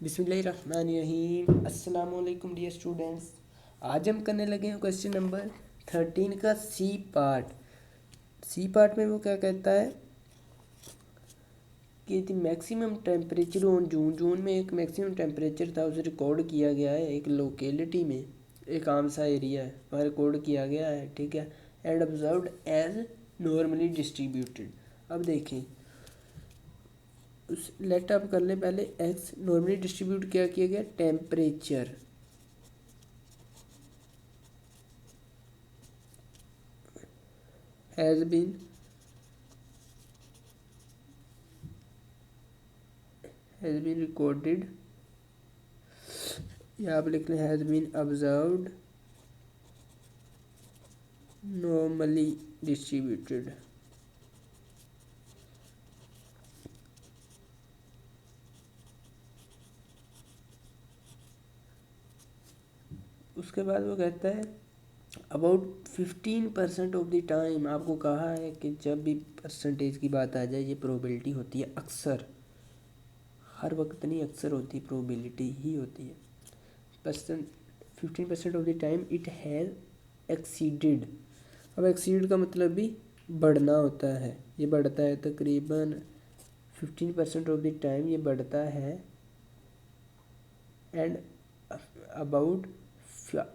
बिस्मिल्लाहिर्रहमानिर्रहीम। अस्सलाम वालेकुम डियर स्टूडेंट्स। आज हम करने लगे हैं क्वेश्चन नंबर 13 का सी पार्ट। सी पार्ट में वो क्या कहता है कि the maximum temperature on June में एक मैक्सिमम टेम्परेचर था, उसे रिकॉर्ड किया गया है एक लोकेलिटी में, एक आम सा एरिया है वहाँ रिकॉर्ड किया गया है, ठीक है। And observed as normally distributed. अब देखें, उस लेट अप कर ले पहले। एक्स नॉर्मली डिस्ट्रीब्यूट क्या किया गया, टेम्परेचर हैज़ बीन रिकॉर्डेड, या आप लिख लें has been observed normally distributed. उसके बाद वो कहता है अबाउट 15% ऑफ द टाइम। आपको कहा है कि जब भी परसेंटेज की बात आ जाए ये प्रोबेबिलिटी होती है, अक्सर, हर वक्त नहीं, अक्सर होती है, प्रोबेबिलिटी ही होती है। 15% of the time it has exceeded. अब एक्सीड का मतलब भी बढ़ना होता है, ये बढ़ता है तकरीबन 15% ऑफ द टाइम ये बढ़ता है। And about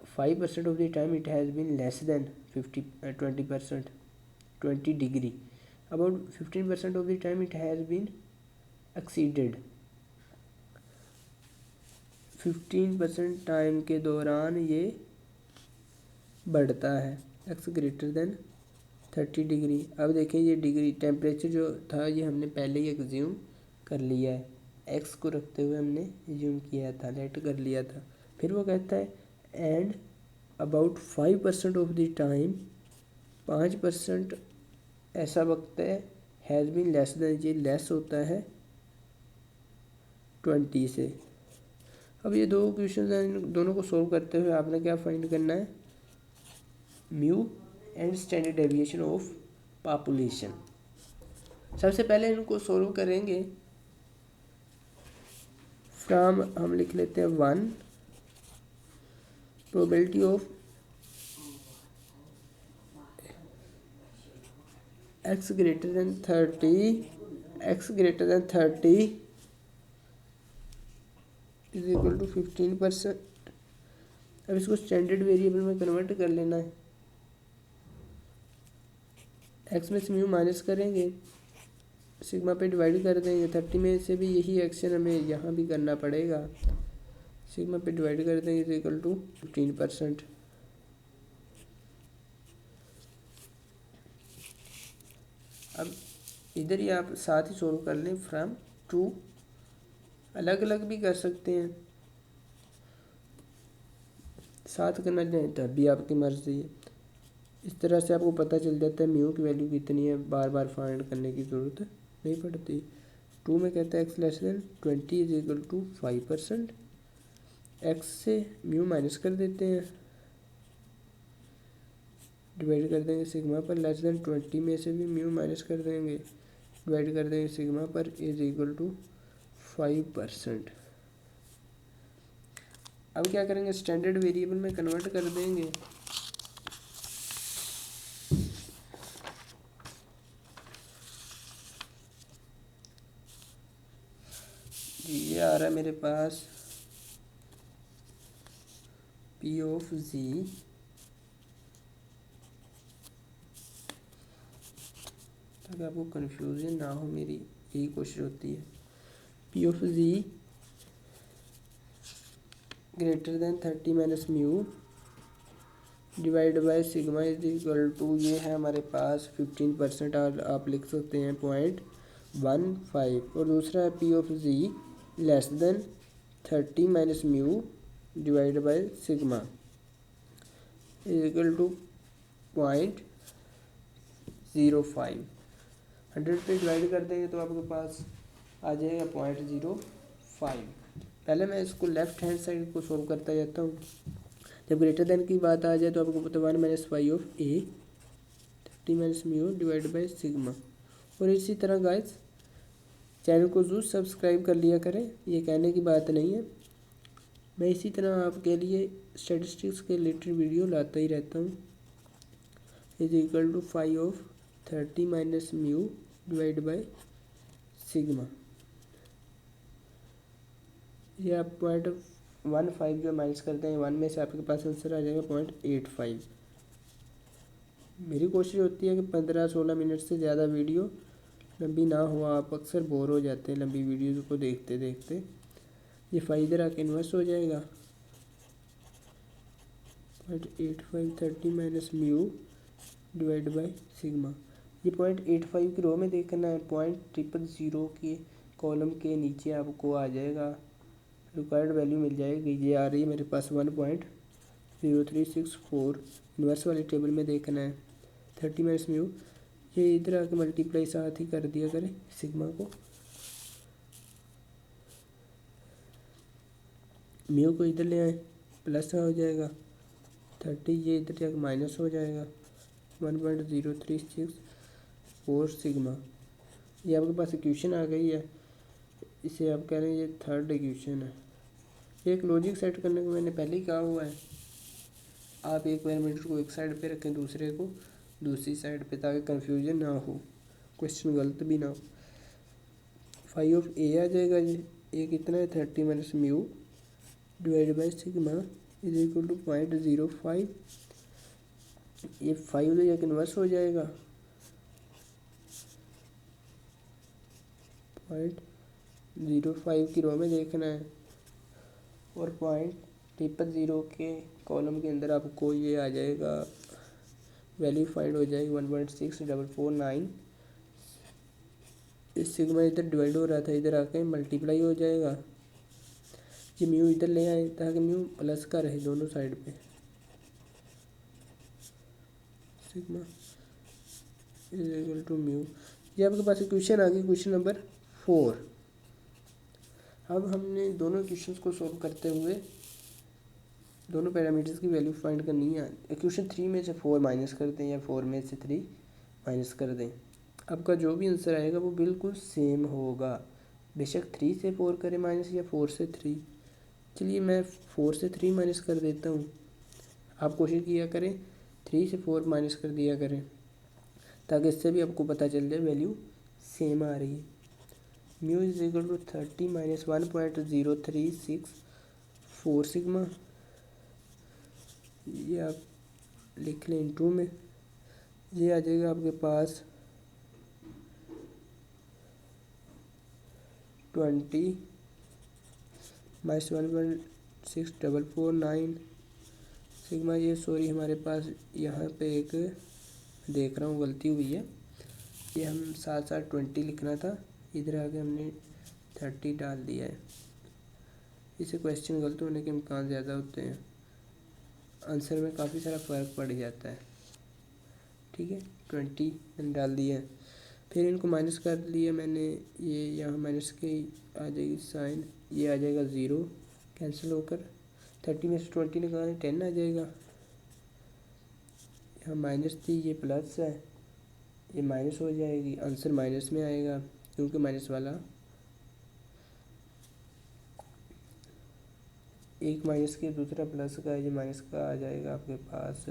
5% of the time it has been less than 20 degree. About 15% of the time it has been exceeded. 15% time के दौरान ये बढ़ता है एक्स ग्रेटर देन 30 डिग्री। अब देखें, ये डिग्री टेम्परेचर जो था ये हमने पहले ही एग्ज्यूम कर लिया है, एक्स को रखते हुए हमने एज्यूम किया था, लेट कर लिया था। फिर वो कहता है and about 5% of the time, 5% ऐसा वक्त है हैज़ बीन लेस देन, ये लेस होता है 20 से। अब ये दो क्वेश्चन हैं, इन दोनों को सोल्व करते हुए आपने क्या फाइंड करना है, mu and standard deviation of population. सबसे पहले इनको सोल्व करेंगे फ्रॉम, हम लिख लेते हैं 1 probability of x greater than 30 is equal to 15%। अब इसको स्टैंडर्ड वेरिएबल में कन्वर्ट कर लेना है। एक्स में से म्यू माइनस करेंगे, सिग्मा पे डिवाइड कर देंगे, 30 में से भी यही एक्शन हमें यहाँ भी करना पड़ेगा, सिग्मा पे डिवाइड कर देंगे इज इक्वल टू 15%। अब इधर ही आप साथ ही सोल्व कर लें फ्रॉम 2, अलग अलग भी कर सकते हैं, साथ करना चाहें तब भी आपकी मर्जी है। इस तरह से आपको पता चल जाता है म्यू की वैल्यू कितनी है, बार बार फाइंड करने की ज़रूरत नहीं पड़ती। 2 में कहता है x less than 20 is equal to 5%। X से म्यू माइनस कर देते हैं, डिवाइड कर देंगे सिग्मा पर, लेस देन 20 में से भी म्यू माइनस कर देंगे, डिवाइड कर देंगे सिग्मा पर, इज इक्वल टू 5%। अब क्या करेंगे, स्टैंडर्ड वेरिएबल में कन्वर्ट कर देंगे। ये आ रहा है मेरे पास पी ऑफ जी ताकि आपको कन्फ्यूजन ना हो, मेरी यही कोशिश होती है। P of G greater than 30 minus mu divide by sigma is equal to, ये है हमारे पास 15%, आप लिख सकते हैं 0.15। और दूसरा है P of G less than 30 minus mu divide by sigma is equal to 0.05। 100 पे डिवाइड कर देंगे तो आपके पास आ जाएगा 0.05। पहले मैं इसको लेफ्ट हैंड साइड को सोल्व करता जाता हूँ। जब ग्रेटर देन की बात आ जाए तो आपको पता 1 minus Y of A 30 minus mu divide by sigma. और इसी तरह गाइस चैनल को ज़रूर सब्सक्राइब कर लिया करें, ये कहने की बात नहीं है। मैं इसी तरह आपके लिए स्टैटिस्टिक्स के रिलेटेड वीडियो लाता ही रहता हूँ। Is equal to 5 of 30 minus mu divide by sigma. ये आप 0.15 जो माइनस करते हैं 1 में से आपके पास आंसर आ जाएगा 0.85। मेरी कोशिश होती है कि 15-16 मिनट से ज़्यादा वीडियो लंबी ना हो। आप अक्सर बोर हो जाते हैं लंबी वीडियोज़ को देखते देखते। ये 5 इधर आके इन्वर्स हो जाएगा 0.85 30 minus mu divide by sigma. ये 0.85 की रो में देखना है, 0.000 के कॉलम के नीचे आपको आ जाएगा, रिक्वायर्ड वैल्यू मिल जाएगी। ये आ रही है मेरे पास 1.0364। इन्वर्स वाले टेबल में देखना है 30 माइनस म्यू, ये इधर आके मल्टीप्लाई साथ ही कर दिया करें सिग्मा को। म्यू को इधर ले आए, प्लस हो जाएगा 30, ये इधर जाकर माइनस हो जाएगा 1.0364 सिग्मा। ये आपके पास इक्वेशन आ गई है, इसे आप कह रहे हैं ये थर्ड इक्वेशन है। एक लॉजिक सेट करने को मैंने पहले ही कहा हुआ है, आप एक पैरामीटर को एक साइड पे रखें, दूसरे को दूसरी साइड पे, ताकि कंफ्यूजन ना हो, क्वेश्चन गलत भी ना हो। 5 ऑफ ए आ जाएगा, ये कितना है 30 minus mu divide by sigma is equal to 0.05। ये 5 तो एक इन्वर्स हो जाएगा 0.05 की रो में देखना है, और 0.00 के कॉलम के अंदर आपको ये आ जाएगा, वैल्यू फाइंड हो जाएगी 1.6449। इस सिग्मा इधर डिवाइड हो रहा था, इधर आके मल्टीप्लाई हो जाएगा। ये म्यू इधर ले आए ताकि म्यू प्लस का रहे दोनों साइड पे। Sigma is equal to mu. ये आपके पास इक्वेशन आ गई, क्वेश्चन नंबर 4। अब हमने दोनों इक्वेशंस को सॉल्व करते हुए दोनों पैरामीटर्स की वैल्यू फाइंड करनी है। इक्वेशन 3 में से 4 माइनस कर दें या 4 में से 3 माइनस कर दें, आपका जो भी आंसर आएगा वो बिल्कुल सेम होगा, बेशक 3 से 4 करें माइनस या 4 से 3। चलिए मैं 4 से 3 माइनस कर देता हूँ, आप कोशिश किया करें 3 से 4 माइनस कर दिया करें, ताकि इससे भी आपको पता चल जाए वैल्यू सेम आ रही है। Mu is equal to 30 minus 1.0364 sigma. ये आप लिख लें इनटू में, ये आ जाएगा आपके पास 20 माइनस 1.6449 सिग्मा। ये सॉरी हमारे पास यहाँ पे एक देख रहा हूँ गलती हुई है, ये हम साथ साथ 20 लिखना था, इधर आके हमने 30 डाल दिया है। इसे क्वेश्चन गलत होने के इम्कान ज़्यादा होते हैं, आंसर में काफ़ी सारा फ़र्क पड़ जाता है। ठीक है, 20 मैंने डाल दिया है, फिर इनको माइनस कर लिया मैंने, ये यहाँ माइनस के आ जाएगी साइन, ये आ जाएगा 0 कैंसिल होकर, 30 में से 20 निकालें 10 आ जाएगा। यहाँ माइनस थी, ये प्लस है, ये माइनस हो जाएगी, आंसर माइनस में आएगा क्योंकि माइनस वाला एक माइनस के दूसरा प्लस का, ये माइनस का आ जाएगा आपके पास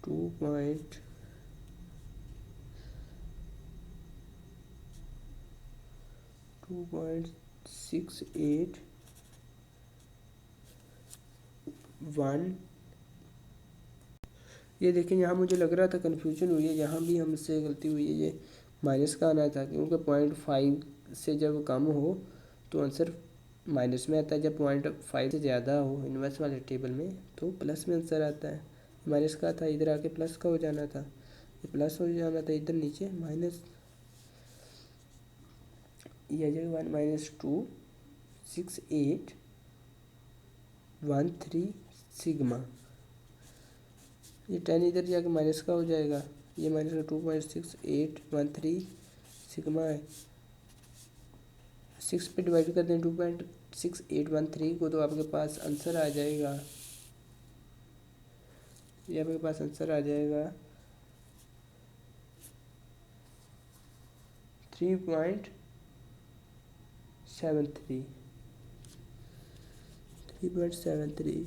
2.681। ये देखें, यहाँ मुझे लग रहा था कन्फ्यूजन हुई है, यहाँ भी हमसे गलती हुई है, ये माइनस का आना था क्योंकि 0.5 से जब कम हो तो आंसर माइनस में आता है, जब 0.5 से ज़्यादा हो इन्वर्स वाले टेबल में तो प्लस में आंसर आता है। माइनस का था, इधर आके प्लस का हो जाना था, ये प्लस हो जाना था, इधर नीचे माइनस, ये आ जाएगा 1-2.6813 सिग्मा। ये 10 इधर जाके माइनस का हो जाएगा, ये माइनस का 2.6813 सिग्मा है। 6 पे डिवाइड कर दें 2.6813 को तो आपके पास आंसर आ जाएगा, ये आपके पास आंसर आ जाएगा 3.0 3.73 3.73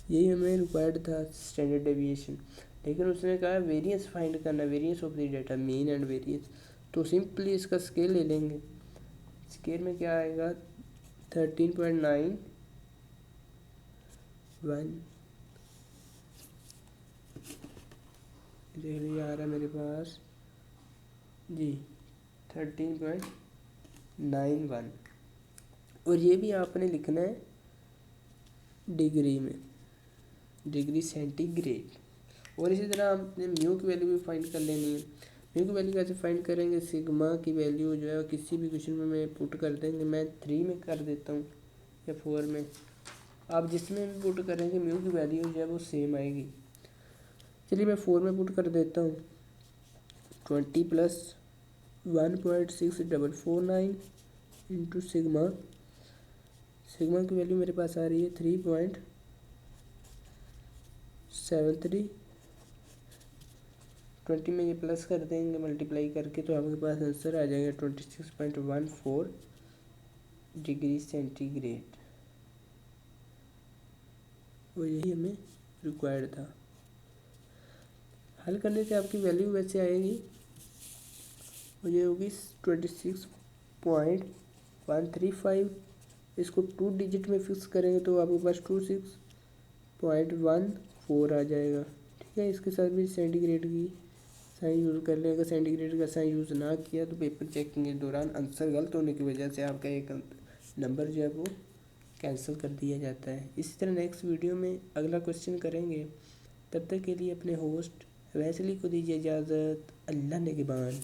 यही हमें रिक्वायर्ड था स्टैंडर्ड डेविएशन। लेकिन उसने कहा वेरिएंस फाइंड करना, variance of the data, mean and variance. तो सिंपली इसका स्केल ले लेंगे। स्केल में क्या आएगा 13.91 देख लीजिए आ रहा है मेरे पास जी 13.91। और ये भी आपने लिखना है डिग्री में, डिग्री सेंटीग्रेड। और इसी तरह आपने म्यू की वैल्यू भी फाइंड कर लेनी है। म्यू की वैल्यू कैसे फाइंड करेंगे, सिग्मा की वैल्यू जो है किसी भी क्वेश्चन में मैं पुट कर देंगे। मैं 3 में कर देता हूँ या 4 में, आप जिसमें भी पुट करेंगे म्यू की वैल्यू जो है वो सेम आएगी। चलिए मैं 4 में पुट कर देता हूँ 20 + 1.6449 इंटू सिग्मा। सिग्मा की वैल्यू मेरे पास आ रही है 3.73। 20 में ये प्लस कर देंगे मल्टीप्लाई करके, तो आपके पास आंसर आ जाएगा 26.14 डिग्री सेंटीग्रेड। और यही हमें रिक्वायर्ड था। हल करने से आपकी वैल्यू वैसे आएगी और ये होगी 26.135। इसको 2 डिजिट में फिक्स करेंगे तो आपके पास 26.14 आ जाएगा। ठीक है, इसके साथ भी सेंटीग्रेड की साइन यूज़ कर लें। अगर सेंटीग्रेड का साइन यूज़ ना किया तो पेपर चेकिंग के दौरान आंसर गलत होने की वजह से आपका एक नंबर जो है वो कैंसिल कर दिया जाता है। इसी तरह नेक्स्ट वीडियो में अगला क्वेश्चन करेंगे। तब तक के लिए अपने होस्ट वैसली को दीजिए इजाज़त। अल्लाह निगहबान।